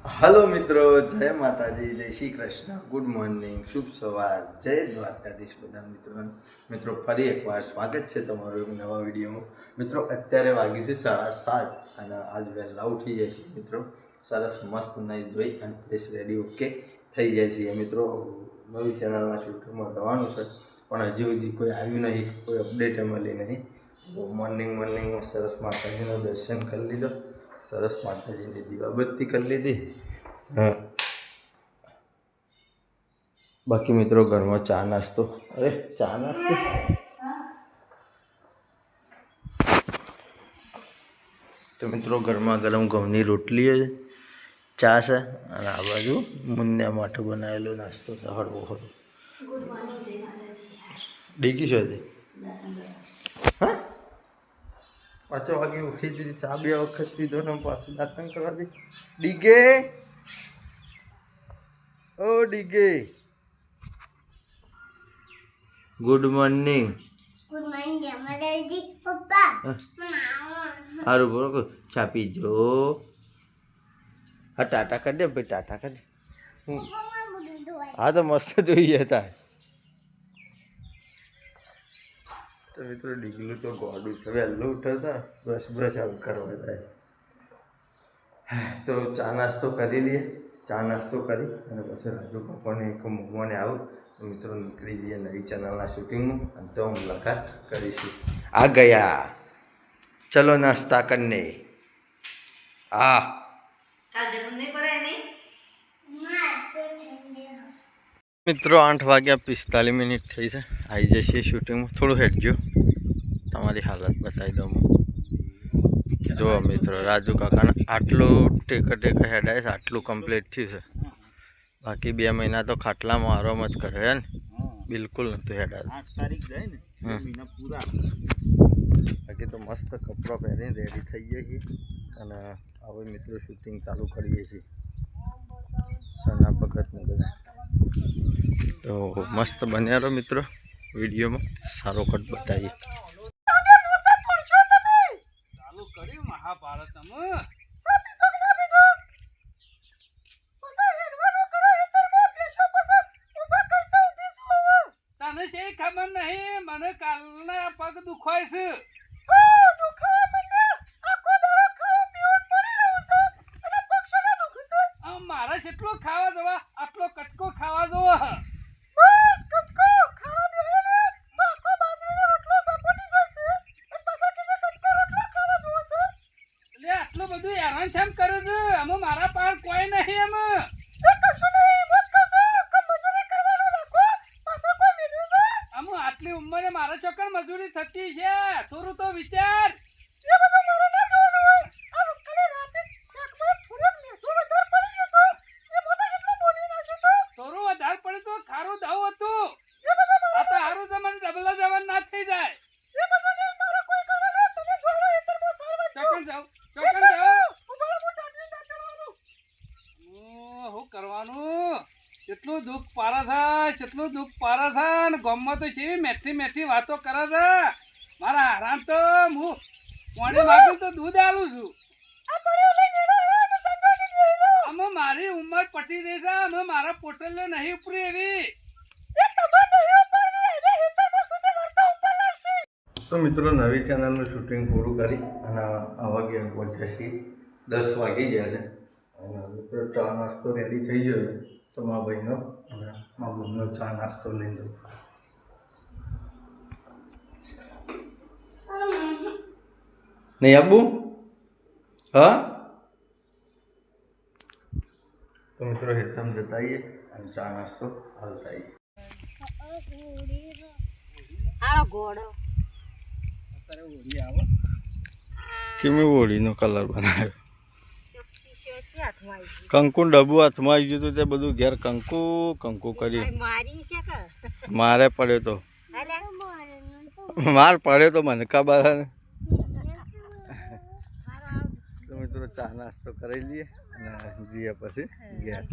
Hello મિત્રો, જય માતાજી, જય શ્રી કૃષ્ણ, ગુડ મોર્નિંગ, શુભ સવાર, જય દ્વારકાધીશ બધા મિત્રોને. મિત્રો ફરી એકવાર સ્વાગત છે તમારું એક નવા વિડીયોમાં. મિત્રો અત્યારે વાગી છે 7:30 અને આજ વહેલા ઉઠી જાય છે મિત્રો. સરસ મસ્ત નહીં ધોઈ અને ફ્રેશ રેડી ઓકે થઈ જાય છે મિત્રો. નવી ચેનલના શૂટિંગમાં જવાનું છે પણ હજુ સુધી કોઈ આવ્યું નહીં, કોઈ અપડેટ મળી નહીં. મોર્નિંગમાં સરસ માતાજીનું દર્શન કરી લીધો, સરસ માતાજીની દીવાબત્તી કરી લીધી. બાકી મિત્રો ઘરમાં ચા નાસ્તો તો મિત્રો ગરમા ગરમ ઘઉંની રોટલી છે, ચા છે અને આ બાજુ મુન્યા માટે બનાવેલો નાસ્તો છે હળવો હળવો. ડીકી છે હજી? હા, 5 વાગે ઉઠી દીધી, ચા 2 વખત પીધો ને પાછું દાંતણ કરવા દે. ડીગે, ઓ ડીગે, ગુડ મોર્નિંગ. ગુડ મોર્નિંગ જમાદારજી પપ્પા. સારું બરોબર, ચા પીજો. હા ટાટા કરી દે ભાઈ, ટાટા કરી દે. હા તો મસ્ત જોઈએ હતા. તો મિત્રો ડીગલું તો ગોડું છે, વહેલું ઉઠતા બ્રશ આઉટ કરવા જાય. તો ચા નાસ્તો કરી લઈએ. ચા નાસ્તો કરી અને પછી રાજુ પપ્પાને એક મૂકવાને આવું તો મિત્રો નીકળી જઈએ નવી ચેનલના શૂટિંગમાં અને તો મુલાકાત કરીશું. આ ગયા, ચલો નાસ્તા કરને. હા મિત્રો 8:45 થઈ છે, આવી જશે શૂટિંગમાં. થોડું હેડજો, તમારી હાલત બતાવી દઉં હું. જો મિત્રો રાજુ કાકાને આટલું ટેક હેડાય છે, આટલું કમ્પ્લીટ થયું છે. બાકી 2 મહિના તો ખાટલામાં આરામ જ કરે હે ને, બિલકુલ નહોતું હેડાય. 8 તારીખ જાય ને મહિના પૂરા. બાકી તો મસ્ત કપડાં પહેરીને રેડી થઈ જાય છે અને હવે મિત્રો શૂટિંગ ચાલુ કરીએ છીએ. સના ભગતને બધા તો મસ્ત બન્યા રહો મિત્રો, વિડીયોમાં સારો કટ બતાવીએ. તને છે ખબર નહીં, મને કાલના પગ દુખાય છે. મારે કેટલો ખાવા જવા, આટલો કટકો ખાવા જવો. આટલું બધું હેરાન છેમ કરે છે, અમે મારા પાર કોઈ નહીં. અમે આટલી ઉંમરે મારા ચોકર મજૂરી થતી છે, થોડું તો વિચાર. થોડું વધારે પડે તો ખારું દાવ હતું. આ તો હારું તમારે ડબલા જવાન ના થઈ જાય. ચોકન જાવ શું કરવાનું? કેટલું દુઃખ પારે છે, ને ગામમાં તો છે મેઠી વાતો કરે છે. મારા આરામ તો હું પાણી માગું તો દૂધ આલું છું. અમે મારી ઉંમર પટી રહી છે, અમે મારા પોટલ નહીં ઉપરી એવી. તો મિત્રો નવી ચેનલનું શૂટિંગ પૂરું કરી અને આ વાગે પહોંચ્યા છીએ. 10 વાગી ગયા છે અને મિત્રો ચા નાસ્તો રેડી થઈ ગયો છે. તો મારા ભાઈનો અને મારા બહેનનો ચા નાસ્તો લઈ દઉં. નહીં આબુ? હા તો મિત્રો હેતમ જતા આવીએ અને ચા નાસ્તો હાલતા આવીએ. કેવી હોળીનો કલર બનાવ્યો? કંકુ ડબ્બુ હાથમાં આવી ગયું હતું, તે બધું ઘેર કંકુ કર્યું. મારે પડ્યો તો, માર પડ્યો તો મનકા બારાને. તો મિત્રો ચા નાસ્તો કરી લઈએ અને જઈએ પછી ઘેર.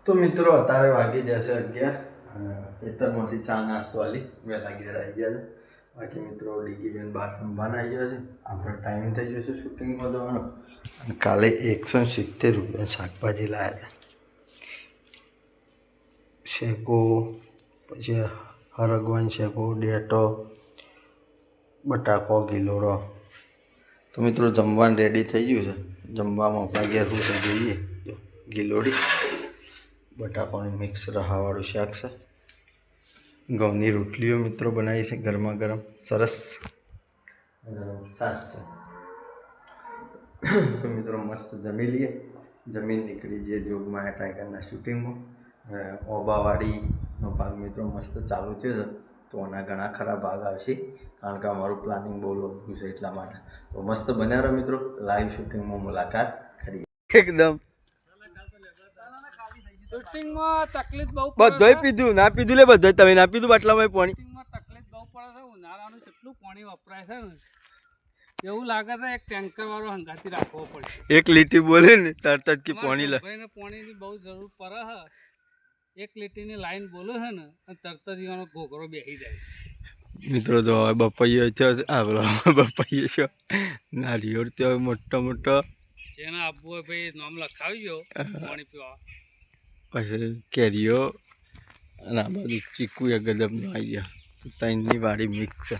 તો મિત્રો અત્યારે વાગી જશે 11 અને ખેતરમાંથી ચા નાસ્તો આલી વહેલા ઘેર આવી ગયા છે. બાકી મિત્રો ડીગી બેન બાર રમવાના આવી ગયો છે. આપણો ટાઈમ થઈ ગયો છે શૂટિંગમાં જવાનો. અને કાલે 170 રૂપિયા શાકભાજી લાવ્યા હતા. શેકો, પછી હરગવાન શેકો, ડેટો, બટાકો, ગીલોડો. તો મિત્રો જમવાનું રેડી થઈ ગયું છે. જમવામાં આપણા ઘેર શું છે જોઈએ. જો ગીલોડી, બટાકાનું મિક્સ રહાવાળું શાક છે, ઘઉંની રોટલીઓ મિત્રો બનાવી છે ગરમા ગરમ સરસ, છાશ છે. તો મિત્રો મસ્ત જમી લઈએ. જમીન નીકળી જઈએ જોગમાયા ટાઈગરના શૂટિંગમાં. ઓબાવાડીનો ભાગ મિત્રો મસ્ત ચાલુ થયો છે. તો આના ઘણા ખરા ભાગ આવશે, કારણ કે અમારું પ્લાનિંગ બહુ લોકોનું છે એટલા માટે. તો મસ્ત બન્યા રહો મિત્રો, લાઈવ શૂટિંગમાં મુલાકાત કરીએ. એકદમ શૂટિંગમાં તકલીફ બહુ બધોય પીધું, ના પીધું લે બધોય, તમે ના પીધું બાટલામાં પાણી. શૂટિંગમાં તકલીફ બહુ પડે છે. ઉનાળાનું કેટલું પાણી વપરાય છે ને, એવું લાગે છે એક ટેન્કર વાળો હંગાથી રાખવો પડે. એક લીટી બોલે ને તરત જ કે પાણી લે. ભાઈને પાણીની બહુ જરૂર પડે છે. એક લીટીની લાઈન બોલે છે ને અને તરત જ એનો ઘોઘરો બેસી જાય છે. મિત્રો જો હવે બપૈયો થયો છે, આ પેલો બપૈયો છે, નારિયેળ થયો મોટો મોટો, જેને આપવું હોય ભાઈ નામ લખાવજો પાણી પીવા. પછી કેરીઓ, અને આ બાજુ ચીકુ એક ગજબનો આવી ગયા. તો ત્રણની વાડી મિક્સ છે.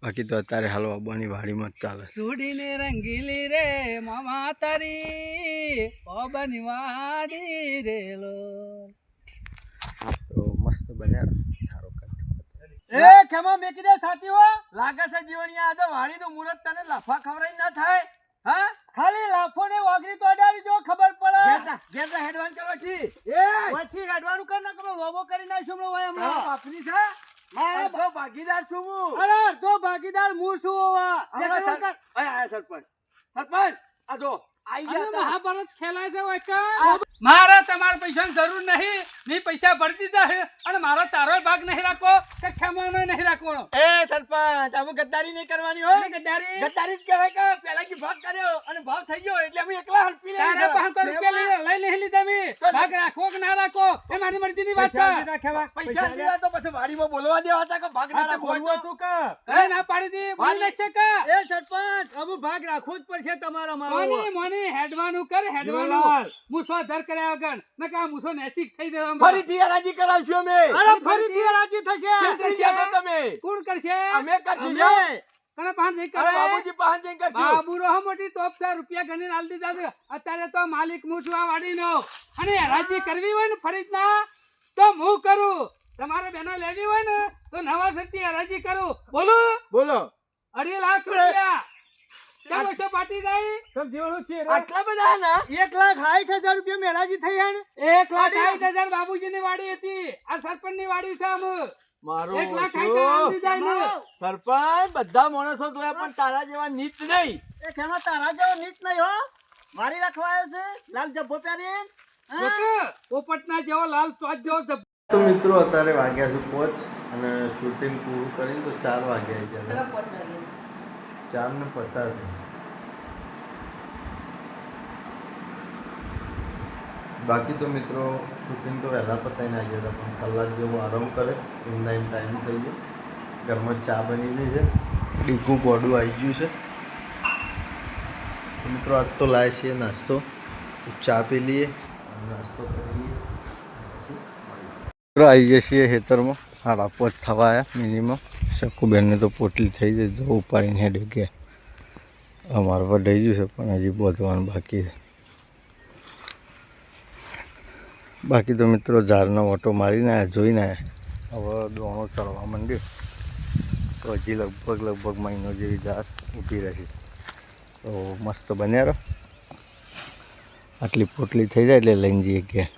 બાકી તો અત્યારે હાલ બાબાની વાડીમાં જ ચાલે છે. સુડીને રંગીલી રે મામા તારી બાબાની વાડી રેલો. તો મસ્ત બન્યા, સારો કાઢ. એ ખેમા મેકી દે સાથી હો. લાગે છે જીવણિયા આ તો વાણીનું મુહૂર્ત તને લફા ખવરાઈ ના થાય. હા ખાલી લાફો ને વાગરી તો અડાડી જો ખબર પડે. જેતા હેડવાન કરો છી. એ ઓથી હેડવાનું કર ના કરો, લોબો કરી નાખશું હમણાં ઓય હમણાં. બાપની છે મારા અડધો ભાગીદાર છું હું. અરે અડધો ભાગીદાર હું છું ઓવા. આયા સરપંચ. સરપંચ આ જો આઈ અને ગયા મહાભારત ખેલાય છે વાયકા. મારે તમારા પૈસાની જરૂર નહીં. મેં પૈસા ભરી દીધા છે અને મારો તારો ભાગ નહીં રાખવો કે ખેમાનો નહીં રાખવાનો. એ સરપંચ અમે ગદ્દારી નહીં કરવાની હો. ગદ્દારી ગદ્દારી જ કહેવાય કે પહેલા કી ભાગ કર્યો અને ભાગ થઈ ગયો એટલે અમે એકલા હડપી લઈ તારા 500 રૂપિયા લઈ નહીં લીધા મેં. ભાગ રાખવો કે ના રાખવો એ મારી મરજીની વાત છે. પૈસા દીધા તો પછી વાડીમાં બોલવા દેવા હતા કે ભાગ ના રાખવો હતું કે કઈ ના પાડી દી બોલી લેશે કે એ સરપંચ અમે ભાગ રાખવો જ પડશે તમારા મોની મોની હેડવાનું કર હેડવાનું. મુસો ધર કર્યા વગર નકા મુસો નેચિક થઈ દેવા. ફરીથી હરાજી કરાવશું અમે. અરે ફરીથી હરાજી થશે. તમે કોણ કરશે? અમે કરશું. તને પાંચ નહીં કરે. બાબુજી પાંચ જણ કરશું. બાબુ રહો મોટી તોપ છે, રૂપિયા ગણીને આલી દીધા છે. અત્યારે તો માલિક હું છું આ વાડીનો. અને હરાજી કરવી હોય ને ફરીદના તો હું કરું. તમારે બેનો લેવી હોય ને તો નવા સરથી હરાજી કરું. બોલું બોલો 2.5 લાખ રૂપિયા. ચાલો છો પાટી જાય. આટલા બધા ના 1,60,000 રૂપિયા મેલાજી થઈ હે ને. 1,60,000 બાબુજીની વાડી હતી. આ સરપંચની વાડી છે આમ. મારો 1,60,000 સરપંચ બધા માણસો જોયા પણ તારા જેવા નીચ નહીં. એ ખેમા તારા જેવો નીચ નહીં હો. મારી રાખવાયો છે લાલ જબ્બો પહેરી. પોપટના જેવો લાલ ચોચ જેવો જબ્બો. તો મિત્રો અત્યારે વાગ્યા છે 5 અને શૂટિંગ પૂરું કરીને તો 4 વાગ્યા આવી ગયા છે. 4:50. બાકી તો મિત્રો શૂટિંગ તો વહેલા પતાવીને આવી ગયા હતા, પણ કલાક જેવો આરામ કરે એમના એમ ટાઈમ થઈ ગયો. ઘરમાં ચા બની ગઈ છે, ડીકું ગોડું આવી ગયું છે. મિત્રો આજ તો લાવે છે નાસ્તો, તો ચા પી લઈએ અને નાસ્તો કરી લઈએ. મિત્રો આવી ગયા છીએ ખેતરમાં, 5:30 થવા આવ્યા મિનિમમ. શકુબેનને તો પોટલી થઈ જાય, જો ઉપાડીને હેડે ગયા. અમારું પર થઈ ગયું છે પણ હજી બોધવાનું બાકી છે. બાકી તો મિત્રો ઝાડનો ઓટો મારીને આવ્યા, જોઈને આવ્યા. હવે દોણો ચડવા માંડ્યો તો હજી લગભગ મહિનો જેવી ઝાડ ઊભી રહેશે. તો મસ્ત બન્યા રહો. આટલી પોટલી થઈ જાય એટલે લઈને જઈએ ગયા.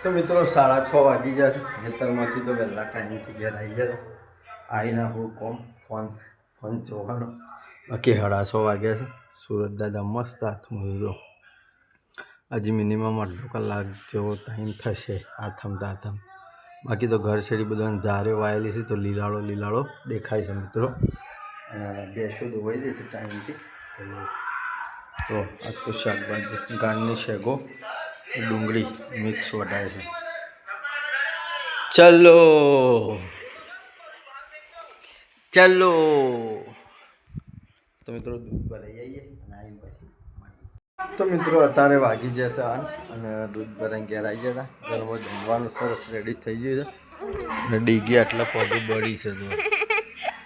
તો મિત્રો 6:30 વાગી ગયા છે. ખેતરમાંથી તો વહેલા ટાઈમથી ઘેર આવી ગયા. આવીને હું ફોન જોવાનો. બાકી 6:30 વાગ્યા છે. સુરત દાદા મસ્ત હાથમાં જો હજી મિનિમમ અડધો કલાક જેવો ટાઈમ થશે આથમ. બાકી તો ઘર છેડી બધાને જારે વાયેલી છે તો લીલાળો દેખાય છે મિત્રો. અને બેસો ધોવાઈ દે છે ટાઈમથી. તો આજ તો શાકભાજી ગાંડની શેગો ડુંગળી મિક્સ વટાય છે. ચલો ચાલો તો મિત્રો દૂધ ભરાઈ જઈએ અને આવીને પછી મળીએ. તો મિત્રો અત્યારે વાગી જશે અને દૂધ ભરાઈને ઘેર આવી જતા ઘરમાં જમવાનું સરસ રેડી થઈ ગયું છે અને ડીગી આટલા પગ બળી છે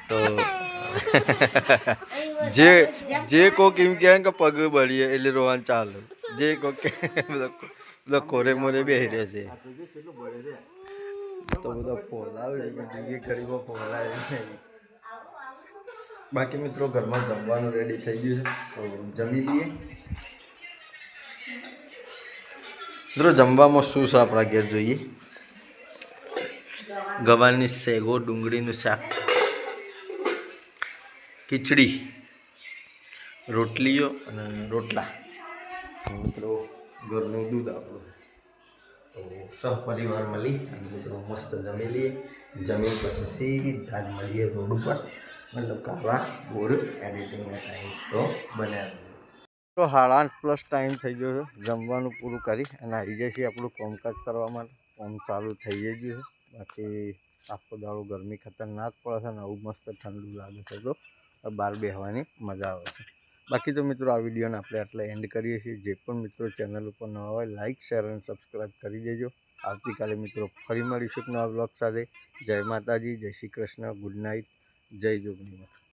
તો જે કોક એમ કહે કે પગ બળીએ એટલે રોવાનું ચાલુ જે કોક બધા કોરે મોરે બેસી રહેશે તો બધા ફોલાવે ડીગી ગરીબો ફોલાવે. બાકી મિત્રો ઘરમાં જમવાનું રેડી થઈ ગયું છે તો જમી લઈએ. મિત્રો જમવામાં શું છે આપણા ઘેર જોઈએ. ગવારની સેગો ડુંગળીનું શાક, ખીચડી, રોટલીઓ અને રોટલા. મિત્રો ઘરનું દૂધ આપણું તો સહપરિવાર મળી અને મિત્રો મસ્ત જમી લઈએ. જમીન પછી સીધા જ મળીએ રોડ ઉપર મતલબ કાઢવા બોર એડિટિંગના ટાઈમ તો બન્યા. તો 8:30+ ટાઈમ થઈ ગયો છે જમવાનું પૂરું કરી અને આવી જાય છે આપણું કામકાજ કરવા માટે. કામ ચાલુ થઈ ગયું છે. બાકી આખો દાડો ગરમી ખતરનાક પડે છે અને આવું મસ્ત ઠંડુ લાગે છે તો બહાર બેસવાની મજા આવે છે. બાકી તો મિત્રો આ વિડીયોને આપણે આટલે એન્ડ કરીએ છીએ. જે પણ મિત્રો ચેનલ ઉપર નવા હોય લાઇક શેર અને સબસ્ક્રાઈબ કરી દેજો. આવતીકાલે મિત્રો ફરી મળીશું નવા બ્લોગ સાથે. જય માતાજી, જય શ્રી કૃષ્ણ, ગુડ નાઇટ, જય જોગણીમાં.